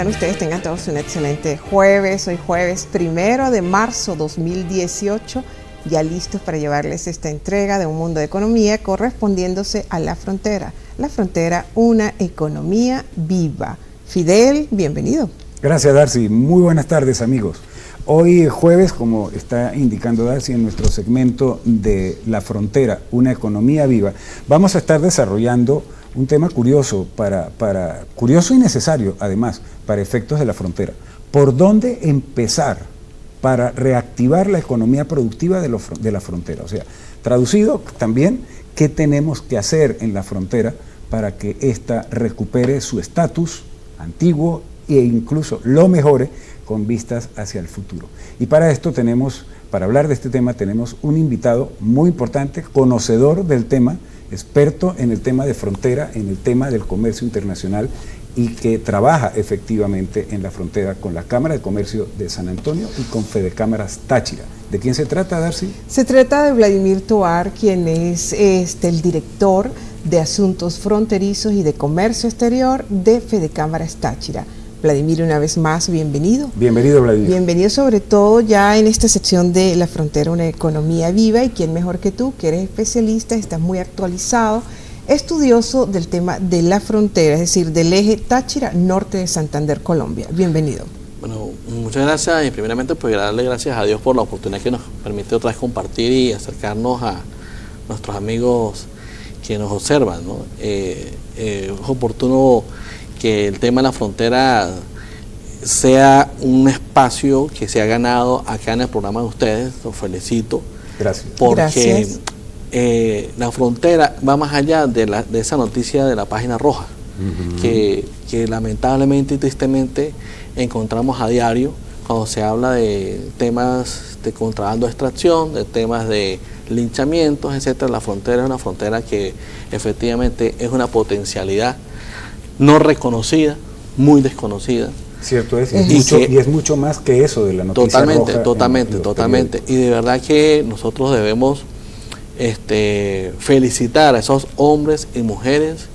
Ustedes tengan todos un excelente jueves. Hoy jueves 1 de marzo 2018, ya listos para llevarles esta entrega de Un Mundo de Economía correspondiéndose a La Frontera. La Frontera, una economía viva. Fidel, bienvenido. Gracias, Darcy. Muy buenas tardes, amigos. Hoy jueves, como está indicando Darcy en nuestro segmento de La Frontera, una economía viva, vamos a estar desarrollando un tema curioso, curioso y necesario, además, para efectos de la frontera. ¿Por dónde empezar para reactivar la economía productiva de la frontera? O sea, traducido también, ¿qué tenemos que hacer en la frontera para que ésta recupere su estatus antiguo e incluso lo mejore con vistas hacia el futuro? Y para esto para hablar de este tema, tenemos un invitado muy importante, conocedor del tema, experto en el tema de frontera, en el tema del comercio internacional y que trabaja efectivamente en la frontera con la Cámara de Comercio de San Antonio y con Fedecámaras Táchira. ¿De quién se trata, Darcy? Se trata de Vladimir Tovar, quien es el director de Asuntos Fronterizos y de Comercio Exterior de Fedecámaras Táchira. Vladimir, una vez más, bienvenido. Bienvenido, Vladimir. Bienvenido sobre todo ya en esta sección de La Frontera, una economía viva, y quién mejor que tú, que eres especialista, estás muy actualizado, estudioso del tema de la frontera, es decir, del eje Táchira norte de Santander, Colombia. Bienvenido. Bueno, muchas gracias y primeramente pues darle gracias a Dios por la oportunidad que nos permite otra vez compartir y acercarnos a nuestros amigos que nos observan, ¿no? Es oportuno que el tema de la frontera sea un espacio que se ha ganado acá en el programa de ustedes. Los felicito. Gracias. Porque Gracias. La frontera va más allá de esa noticia de la página roja, que lamentablemente y tristemente encontramos a diario cuando se habla de temas de contrabando de extracción, de temas de linchamientos, etcétera. La frontera es una frontera que efectivamente es una potencialidad no reconocida, muy desconocida. Cierto es, y es mucho más que eso de la noticia roja. Totalmente. Y de verdad que nosotros debemos felicitar a esos hombres y mujeres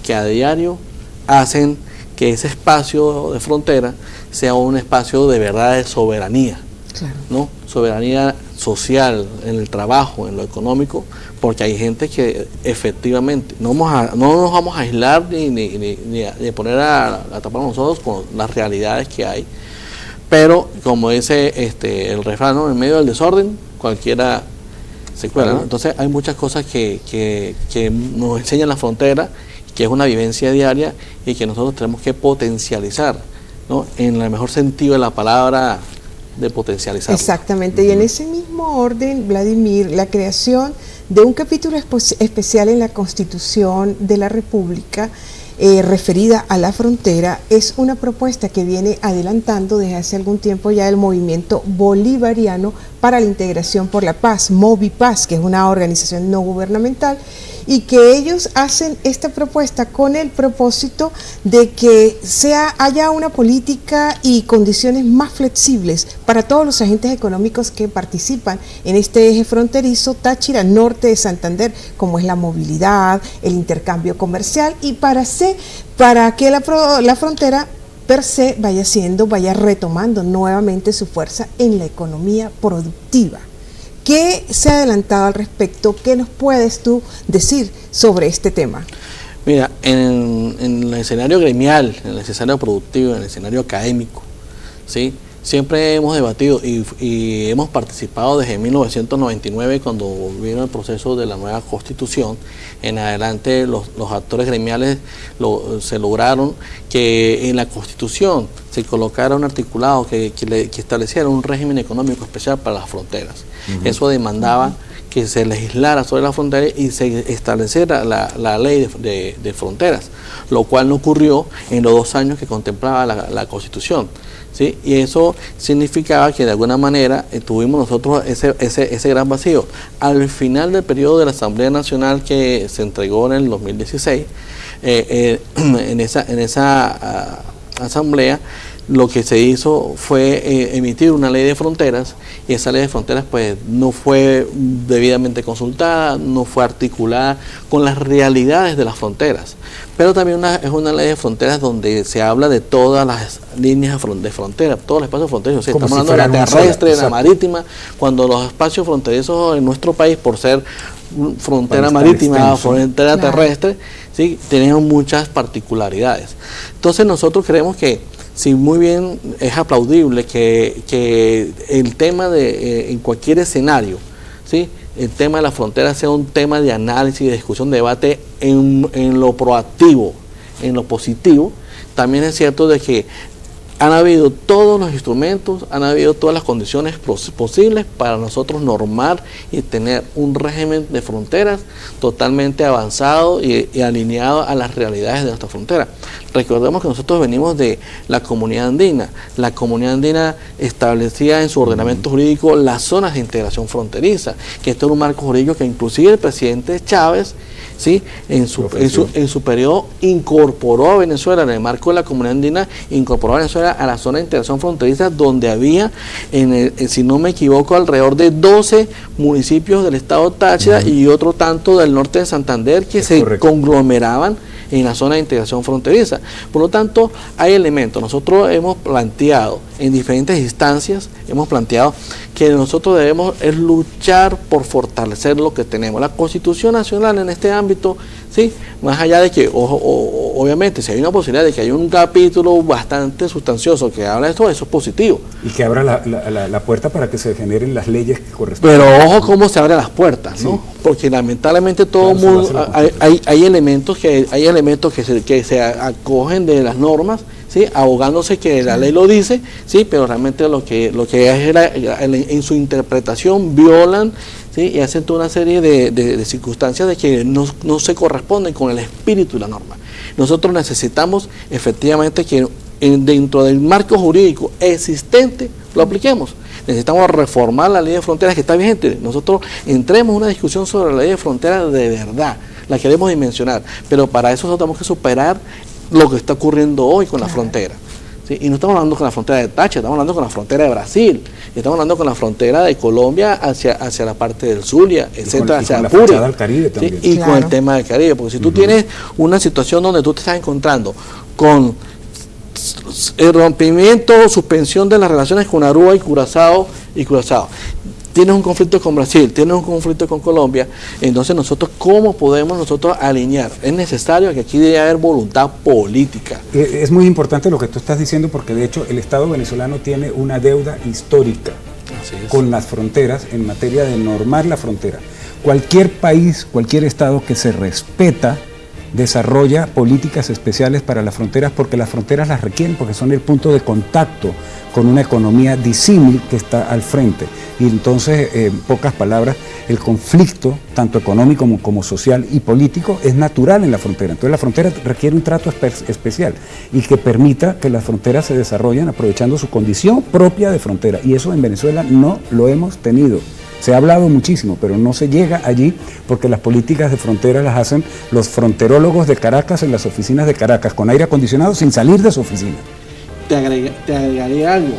que a diario hacen que ese espacio de frontera sea un espacio de verdad de soberanía, claro, ¿no? Soberanía social, en el trabajo, en lo económico, porque hay gente que efectivamente no nos vamos a aislar ni poner a tapar nosotros con las realidades que hay, pero como dice el refrán, ¿no? En medio del desorden cualquiera se cuela, ¿no? Entonces hay muchas cosas que nos enseñan la frontera, que es una vivencia diaria y que nosotros tenemos que potencializar, ¿no? En el mejor sentido de la palabra, de potencializar. Exactamente, y en ese mismo orden, Vladimir, la creación de un capítulo especial en la Constitución de la República referida a la frontera es una propuesta que viene adelantando desde hace algún tiempo ya el movimiento bolivariano para la integración por la paz, Movipaz, que es una organización no gubernamental, y que ellos hacen esta propuesta con el propósito de que haya una política y condiciones más flexibles para todos los agentes económicos que participan en este eje fronterizo Táchira norte de Santander, como es la movilidad, el intercambio comercial, y para que la frontera per se vaya retomando nuevamente su fuerza en la economía productiva. ¿Qué se ha adelantado al respecto? ¿Qué nos puedes tú decir sobre este tema? Mira, en el escenario gremial, en el escenario productivo, en el escenario académico, ¿sí? Siempre hemos debatido y hemos participado desde 1999, cuando vino el proceso de la nueva Constitución. En adelante los actores gremiales se lograron que en la Constitución se colocara un articulado que estableciera un régimen económico especial para las fronteras. Eso demandaba que se legislara sobre la frontera y se estableciera la ley de fronteras, lo cual no ocurrió en los 2 años que contemplaba la Constitución, ¿sí? Y eso significaba que de alguna manera tuvimos nosotros ese gran vacío. Al final del periodo de la Asamblea Nacional que se entregó en el 2016, en esa asamblea, lo que se hizo fue emitir una ley de fronteras, y esa ley de fronteras pues no fue debidamente consultada, no fue articulada con las realidades de las fronteras, pero también es una ley de fronteras donde se habla de todas las líneas de frontera, todos los espacios fronterizos. O sea, estamos hablando de la terrestre, de la marítima, cuando los espacios fronterizos en nuestro país, por ser frontera marítima o frontera terrestre, ¿sí?, tenían muchas particularidades. Entonces nosotros creemos que si muy bien es aplaudible que el tema en cualquier escenario, ¿sí?, el tema de la frontera sea un tema de análisis, de discusión, de debate en lo proactivo, en lo positivo, también es cierto de que han habido todos los instrumentos, han habido todas las condiciones posibles para nosotros normar y tener un régimen de fronteras totalmente avanzado y alineado a las realidades de nuestra frontera. Recordemos que nosotros venimos de la comunidad andina. La comunidad andina establecía en su ordenamiento jurídico las zonas de integración fronteriza, que esto era un marco jurídico que inclusive el presidente Chávez, ¿sí?, en su periodo incorporó a Venezuela, en el marco de la comunidad andina, incorporó a Venezuela a la zona de integración fronteriza, donde había, si no me equivoco, alrededor de 12 municipios del estado Táchira y otro tanto del norte de Santander que se conglomeraban en la zona de integración fronteriza. Por lo tanto, hay elementos. Nosotros hemos planteado en diferentes instancias, hemos planteado que nosotros debemos es luchar por fortalecer lo que tenemos. La Constitución Nacional en este ámbito, ¿sí?, más allá de que, obviamente, si hay una posibilidad de que haya un capítulo bastante sustancioso que habla de esto, eso es positivo. Y que abra la puerta para que se generen las leyes que corresponden. Pero ojo cómo se abren las puertas, ¿no? Sí. Porque lamentablemente todo el mundo, hay elementos que se acogen de las normas, ¿sí?, abogándose que la ley lo dice, sí, pero realmente lo que es en su interpretación violan, ¿sí?, y hacen toda una serie de circunstancias de que no se corresponden con el espíritu y la norma. Nosotros necesitamos efectivamente que dentro del marco jurídico existente lo apliquemos. Necesitamos reformar la ley de fronteras que está vigente. Nosotros entremos en una discusión sobre la ley de fronteras de verdad, la queremos dimensionar, pero para eso nosotros tenemos que superar lo que está ocurriendo hoy con la frontera, ¿sí? Y no estamos hablando con la frontera de Táchira, estamos hablando con la frontera de Brasil, estamos hablando con la frontera de Colombia hacia la parte del Zulia, etcétera, hacia Apure, ¿sí?, y con el tema del Caribe, porque si tú tienes una situación donde tú te estás encontrando con el rompimiento, suspensión de las relaciones con Aruba y Curazao, tienes un conflicto con Brasil, tienes un conflicto con Colombia, entonces nosotros, ¿cómo podemos nosotros alinear? Es necesario que aquí debe haber voluntad política. Es muy importante lo que tú estás diciendo, porque de hecho el Estado venezolano tiene una deuda histórica con las fronteras en materia de normar la frontera. Cualquier país, cualquier Estado que se respeta, desarrolla políticas especiales para las fronteras, porque las fronteras las requieren, porque son el punto de contacto con una economía disímil que está al frente. Y entonces, en pocas palabras, el conflicto, tanto económico como social y político, es natural en la frontera. Entonces la frontera requiere un trato especial y que permita que las fronteras se desarrollen aprovechando su condición propia de frontera. Y eso en Venezuela no lo hemos tenido. Se ha hablado muchísimo, pero no se llega allí porque las políticas de frontera las hacen los fronterólogos de Caracas en las oficinas de Caracas, con aire acondicionado sin salir de su oficina. Te agregaría algo.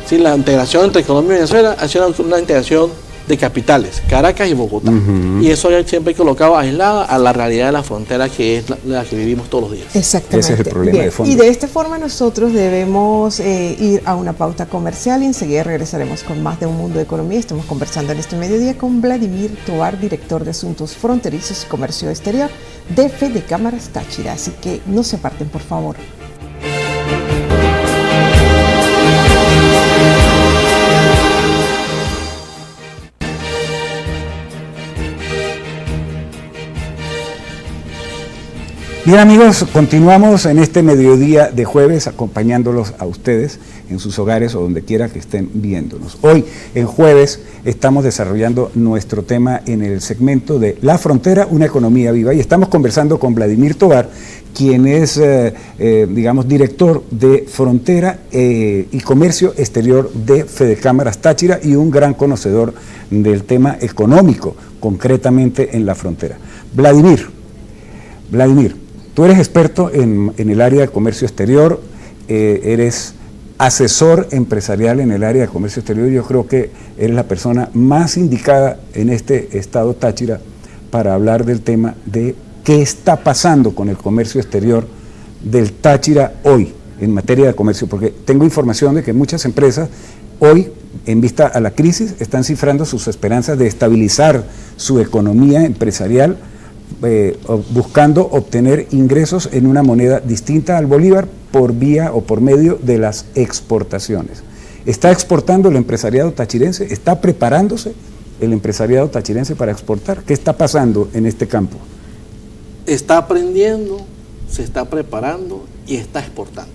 Sí, la integración entre Colombia y Venezuela ha sido una integración de capitales, Caracas y Bogotá. Y eso siempre colocado aislada a la realidad de la frontera, que es la que vivimos todos los días. Exactamente. Ese es el problema de fondo. Y de esta forma nosotros debemos ir a una pauta comercial y enseguida regresaremos con más de Un Mundo de Economía. Estamos conversando en este mediodía con Vladimir Tovar, director de Asuntos Fronterizos y Comercio Exterior de Fede Cámaras Táchira. Así que no se aparten, por favor. Bien amigos, continuamos en este mediodía de jueves acompañándolos a ustedes en sus hogares o donde quiera que estén viéndonos. Hoy, en Jueves, estamos desarrollando nuestro tema en el segmento de La Frontera, una economía viva, y estamos conversando con Vladimir Tovar, quien es, digamos, director de Frontera y Comercio Exterior de Fedecámaras Táchira y un gran conocedor del tema económico, concretamente en la frontera. Vladimir, tú eres experto en el área de comercio exterior, eres asesor empresarial en el área de comercio exterior. Yo creo que eres la persona más indicada en este estado Táchira para hablar del tema de qué está pasando con el comercio exterior del Táchira hoy en materia de comercio, porque tengo información de que muchas empresas hoy, en vista a la crisis, están cifrando sus esperanzas de estabilizar su economía empresarial, buscando obtener ingresos en una moneda distinta al bolívar por vía o por medio de las exportaciones. ¿Está exportando el empresariado tachirense? ¿Está preparándose el empresariado tachirense para exportar? ¿Qué está pasando en este campo? Está aprendiendo, se está preparando y está exportando.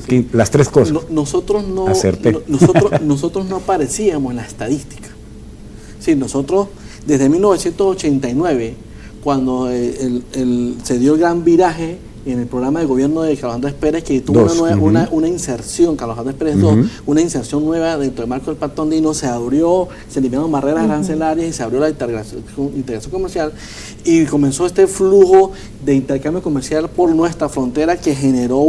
Sí. Las tres cosas. Nosotros no aparecíamos en la estadística. Sí, nosotros desde 1989, cuando se dio el gran viraje en el programa de gobierno de Carlos Andrés Pérez, que tuvo una inserción, Carlos Andrés Pérez II, una inserción nueva dentro del marco del Pacto Andino, se eliminaron barreras arancelarias y se abrió la integración comercial y comenzó este flujo de intercambio comercial por nuestra frontera que generó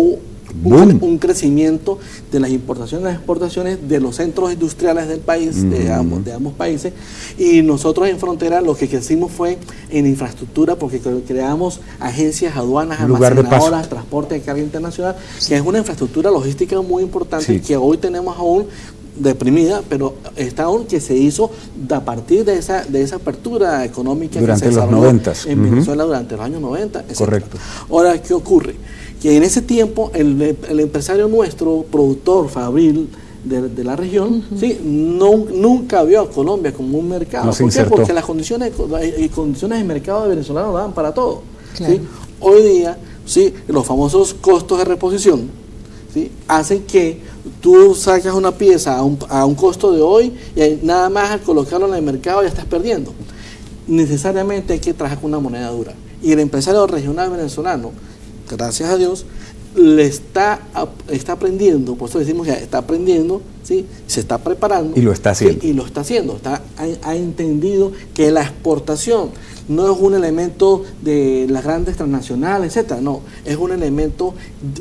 un crecimiento de las importaciones y las exportaciones de los centros industriales del país, de ambos países, y nosotros en Frontera lo que crecimos fue en infraestructura, porque creamos agencias, aduanas, almacenadoras, transporte de carga internacional, que es una infraestructura logística muy importante, que hoy tenemos aún deprimida, pero está aún que se hizo a partir de esa apertura económica durante que se los 90 en Venezuela durante los años 90, etc. Correcto. Ahora, ¿qué ocurre? Que en ese tiempo el empresario nuestro, productor fabril de la región, ¿sí? nunca vio a Colombia como un mercado. No se ¿Por qué? insertó. Porque las condiciones de mercado de venezolano daban para todo. Claro. ¿Sí? Hoy día, ¿sí? Los famosos costos de reposición, ¿sí? hacen que tú sacas una pieza a un costo de hoy y nada más al colocarlo en el mercado ya estás perdiendo. Necesariamente hay que trabajar con una moneda dura. Y el empresario regional venezolano, gracias a Dios, le está aprendiendo, por eso decimos que está aprendiendo, ¿sí? Se está preparando. Y lo está haciendo. ¿sí? Y lo está haciendo. Ha entendido que la exportación no es un elemento de las grandes transnacionales, etcétera. No, es un elemento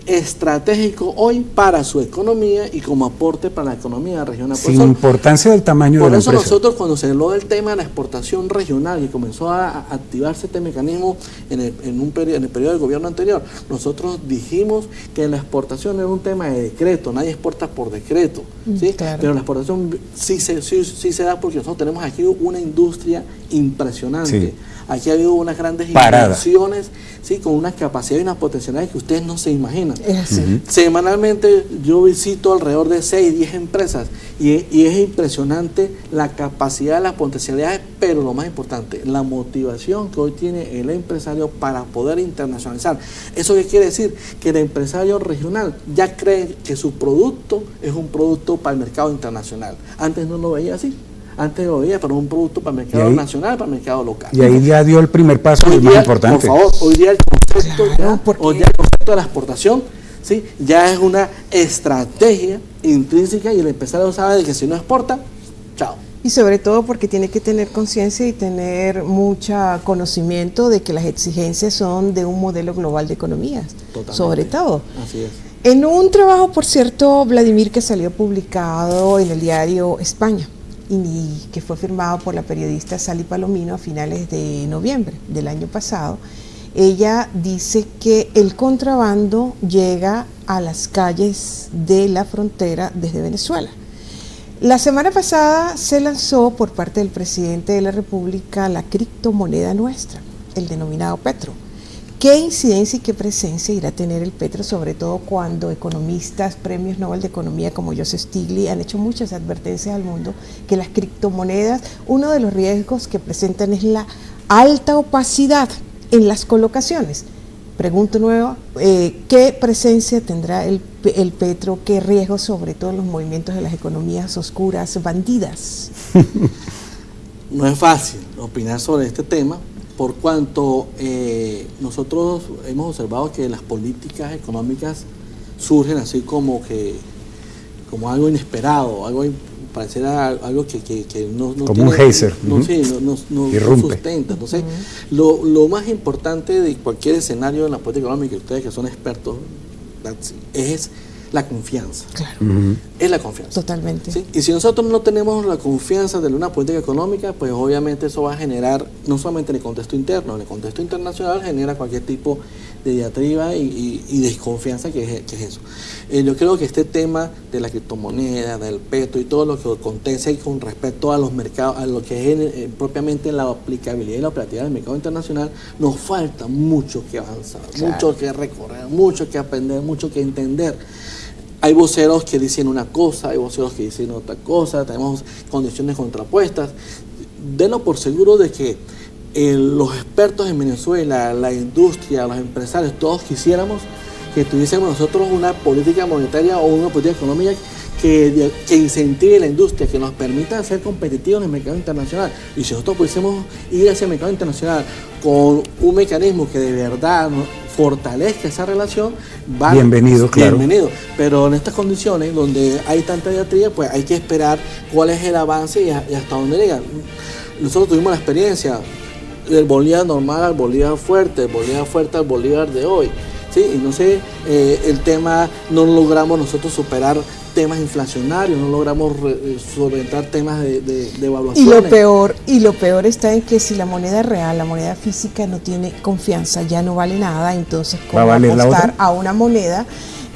estratégico hoy para su economía y como aporte para la economía regional. Sin importancia del tamaño de la empresa. Por eso nosotros, cuando se habló del tema de la exportación regional y comenzó a activarse este mecanismo en el periodo del gobierno anterior, nosotros dijimos que la exportación era un tema de decreto, nadie exporta por decreto, ¿sí? Claro. Pero la exportación sí se da porque nosotros tenemos aquí una industria impresionante. Sí. Aquí ha habido unas grandes inversiones, ¿sí? Con unas capacidades y unas potencialidades que ustedes no se imaginan. Es así. Semanalmente yo visito alrededor de 6, 10 empresas y es impresionante la capacidad, las potencialidades, pero lo más importante, la motivación que hoy tiene el empresario para poder internacionalizar. ¿Eso qué quiere decir? Que el empresario regional ya cree que su producto es un producto para el mercado internacional. Antes no lo veía así. Antes lo veía para un producto para el mercado nacional, para el mercado local. Y ahí ya dio el primer paso, el más importante. Por favor, hoy día el concepto de la exportación, ¿sí? Ya es una estrategia intrínseca y el empresario sabe de que si no exporta, chao. Y sobre todo porque tiene que tener conciencia y tener mucho conocimiento de que las exigencias son de un modelo global de economías. Totalmente. Sobre todo. Así es. En un trabajo, por cierto, Vladimir, que salió publicado en el diario España, y que fue firmado por la periodista Sally Palomino a finales de noviembre del año pasado, ella dice que el contrabando llega a las calles de la frontera desde Venezuela. La semana pasada se lanzó por parte del presidente de la República la criptomoneda nuestra, el denominado Petro. ¿Qué incidencia y qué presencia irá a tener el Petro, sobre todo cuando economistas, premios Nobel de Economía como Joseph Stiglitz han hecho muchas advertencias al mundo que las criptomonedas, uno de los riesgos que presentan es la alta opacidad en las colocaciones? Pregunta nueva, ¿qué presencia tendrá el petro? ¿Qué riesgo sobre todo en los movimientos de las economías oscuras, bandidas? No es fácil opinar sobre este tema, por cuanto nosotros hemos observado que las políticas económicas surgen así como algo inesperado, algo pareciera algo que no como tiene, un geyser, no sustenta. Entonces, lo más importante de cualquier escenario en la política económica, ustedes que son expertos, es la confianza. Claro. Es la confianza. Totalmente. ¿Sí? Y si nosotros no tenemos la confianza de una política económica, pues obviamente eso va a generar, no solamente en el contexto interno, en el contexto internacional genera cualquier tipo de diatriba y desconfianza que es eso. Yo creo que este tema de la criptomoneda, del petro y todo lo que acontece con respecto a los mercados, a lo que es propiamente la aplicabilidad y la operatividad del mercado internacional, nos falta mucho que avanzar, claro, mucho que recorrer, mucho que aprender, mucho que entender. Hay voceros que dicen una cosa, hay voceros que dicen otra cosa, tenemos condiciones contrapuestas. Denlo por seguro de que los expertos en Venezuela, la industria, los empresarios, todos quisiéramos que tuviésemos nosotros una política monetaria o una política económica que incentive la industria, que nos permita ser competitivos en el mercado internacional. Y si nosotros pudiésemos ir hacia el mercado internacional con un mecanismo que de verdad fortalezca esa relación, bienvenido, claro. Bienvenido. Pero en estas condiciones donde hay tanta diatriba, pues hay que esperar cuál es el avance y hasta dónde llega. Nosotros tuvimos la experiencia del Bolívar normal al Bolívar fuerte, del Bolívar fuerte al Bolívar de hoy. ¿Sí? Y no sé, el tema, no logramos nosotros superar temas inflacionarios, no logramos solventar temas de evaluaciones. Y lo peor está en que si la moneda real, la moneda física no tiene confianza, ya no vale nada, entonces ¿cómo apostar a una moneda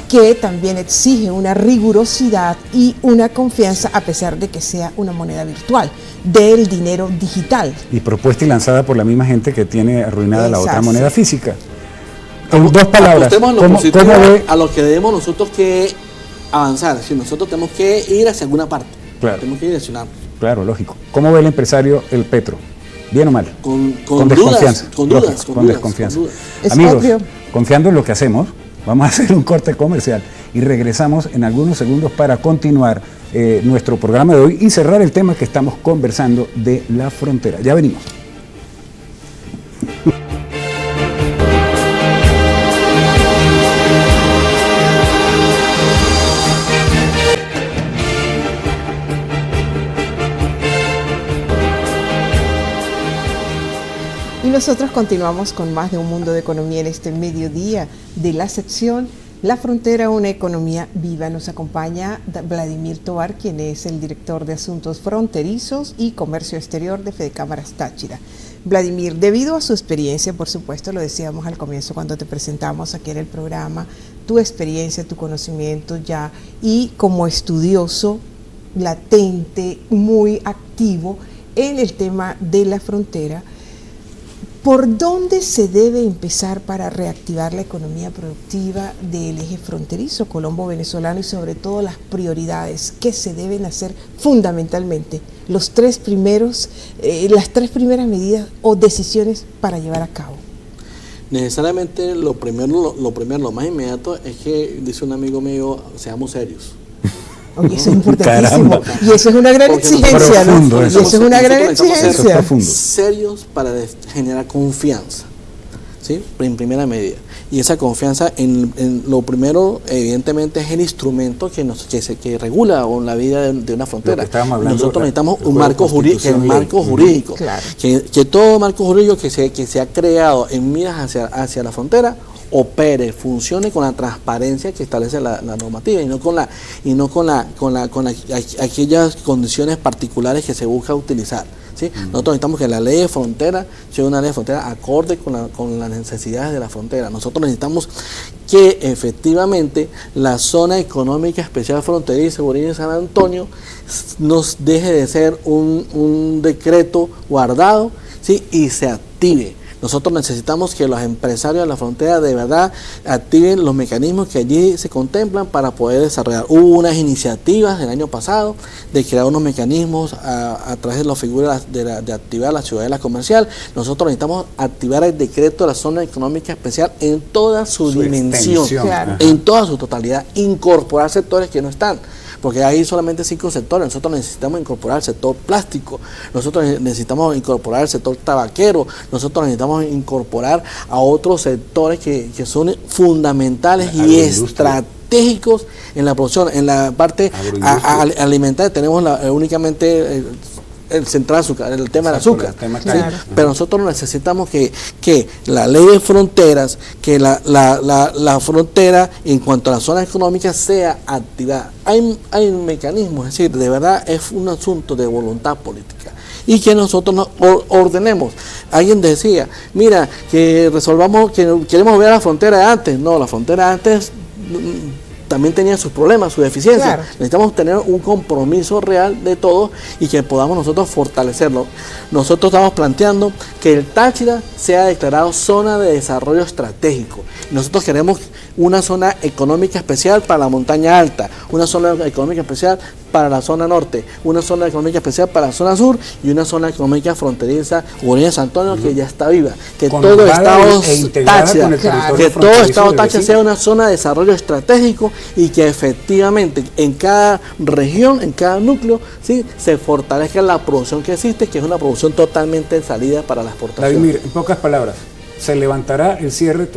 que también exige una rigurosidad y una confianza, a pesar de que sea una moneda virtual, del dinero digital? Y propuesta y lanzada por la misma gente que tiene arruinada la otra moneda física. En dos palabras, ¿cómo a lo que debemos nosotros que avanzar? Si nosotros tenemos que ir hacia alguna parte, claro, tenemos que direccionar. Claro, lógico. ¿Cómo ve el empresario el petro? ¿Bien o mal? Con desconfianza. Con dudas. Desconfianza. Amigos, confiando en lo que hacemos, vamos a hacer un corte comercial y regresamos en algunos segundos para continuar nuestro programa de hoy y cerrar el tema que estamos conversando de la frontera. Ya venimos. Y nosotros continuamos con más de Un Mundo de Economía en este mediodía de la sección La Frontera, una economía viva. Nos acompaña Vladimir Tovar, quien es el director de Asuntos Fronterizos y Comercio Exterior de Fedecámaras Táchira. Vladimir, debido a su experiencia, por supuesto, lo decíamos al comienzo cuando te presentamos aquí en el programa, tu experiencia, tu conocimiento ya, y como estudioso latente, muy activo en el tema de la frontera, ¿por dónde se debe empezar para reactivar la economía productiva del eje fronterizo colombo-venezolano y sobre todo las prioridades que se deben hacer fundamentalmente? Las tres primeras medidas o decisiones para llevar a cabo. Necesariamente lo más inmediato es que, dice un amigo mío, seamos serios. Oye, eso es importantísimo. Y eso es una gran exigencia, ¿no? Y eso es una gran exigencia. Serios para generar confianza, ¿sí? En primera medida. Y esa confianza, en lo primero, evidentemente, es el instrumento que regula la vida de una frontera. Nosotros necesitamos un marco jurídico. Claro. Que todo marco jurídico que se ha creado en miras hacia la frontera opere, funcione con la transparencia que establece la normativa y no con aquellas condiciones particulares que se busca utilizar, ¿sí? Nosotros necesitamos que la ley de frontera sea una ley de frontera acorde con las necesidades de la frontera. Nosotros necesitamos que efectivamente la zona económica especial fronteriza Guarina y San Antonio nos deje de ser un decreto guardado, ¿sí? Y se active. Nosotros necesitamos que los empresarios de la frontera de verdad activen los mecanismos que allí se contemplan para poder desarrollar. Hubo unas iniciativas el año pasado de crear unos mecanismos a través de la figura de activar la ciudadela comercial. Nosotros necesitamos activar el decreto de la zona económica especial en toda su dimensión, claro, en toda su totalidad, incorporar sectores que no están. Porque hay solamente 5 sectores. Nosotros necesitamos incorporar el sector plástico, nosotros necesitamos incorporar el sector tabaquero, nosotros necesitamos incorporar a otros sectores que son fundamentales y estratégicos en la producción. En la parte alimentaria tenemos únicamente el central azúcar, el tema del azúcar, claro. Pero nosotros necesitamos que la ley de fronteras, que la frontera en cuanto a la zona económica sea activada. Hay un mecanismo, es decir, de verdad es un asunto de voluntad política y que nosotros nos ordenemos. Alguien decía, mira, que resolvamos, que queremos ver la frontera de antes. No, la frontera de antes también tenía sus problemas, sus deficiencias. Claro. Necesitamos tener un compromiso real de todos y que podamos nosotros fortalecerlo. Nosotros estamos planteando que el Táchira sea declarado zona de desarrollo estratégico. Nosotros queremos una zona económica especial para la montaña alta, una zona económica especial para la zona norte, una zona económica especial para la zona sur y una zona económica fronteriza, Guardia de San Antonio, que ya está viva. Que todo Estado Táchira, que todo Estado Táchira sea una zona de desarrollo estratégico y que efectivamente en cada región, en cada núcleo, ¿sí?, se fortalezca la producción que existe, que es una producción totalmente salida para la exportación. Vladimir, en pocas palabras, ¿se levantará el cierre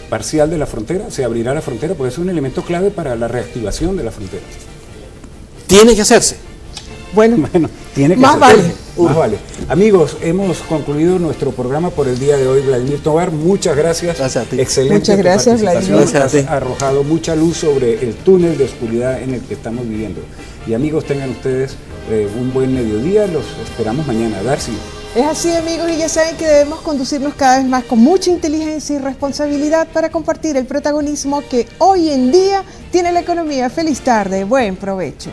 parcial de la frontera? ¿Se abrirá la frontera? Porque es un elemento clave para la reactivación de la frontera. Tiene que hacerse. Bueno, tiene que más hacerse. vale. Más vale. Amigos, hemos concluido nuestro programa por el día de hoy. Vladimir Tovar, muchas gracias. Gracias a ti. Excelente. Muchas gracias, participación. Vladimir. Gracias a ti. Has arrojado mucha luz sobre el túnel de oscuridad en el que estamos viviendo. Y amigos, tengan ustedes un buen mediodía. Los esperamos mañana. Darcy. Es así, amigos, y ya saben que debemos conducirnos cada vez más con mucha inteligencia y responsabilidad para compartir el protagonismo que hoy en día tiene la economía. Feliz tarde, buen provecho.